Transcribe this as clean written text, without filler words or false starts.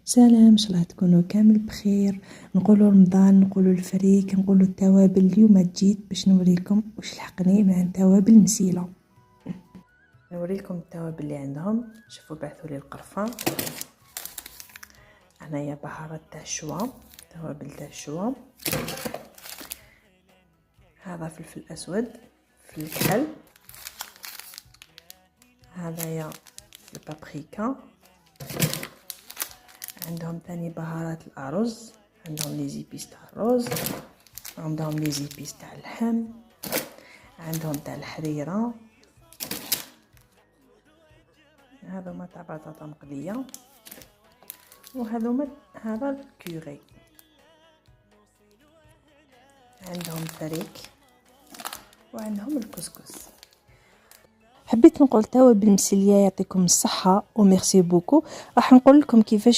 سلام، ان شاء الله تكونوا كامل بخير. نقولوا رمضان، نقولوا الفريك، نقولوا التوابل. اليوم جيت باش نوريكم واش لحقني مع التوابل مسيله. نوريكم التوابل اللي عندهم. شوفوا بعثوا لي القرفه، هنايا بهارات تاع الشوا، توابل تاع الشوا، هذا فلفل اسود، في الكحل، هذايا البابريكا، عندهم ثاني بهارات الارز، عندهم لي زيبيس تاع الرز، عندهم لي زيبيس تاع اللحم، عندهم تاع الحريره، هذوما تاع بطاطا مقليه، وهذوما هذا الكوري، عندهم فريك، وعندهم الكسكس. حبيت نقول توابل مسليه. يعطيكم الصحه وميرسي بوكو. راح نقول لكم كيفاش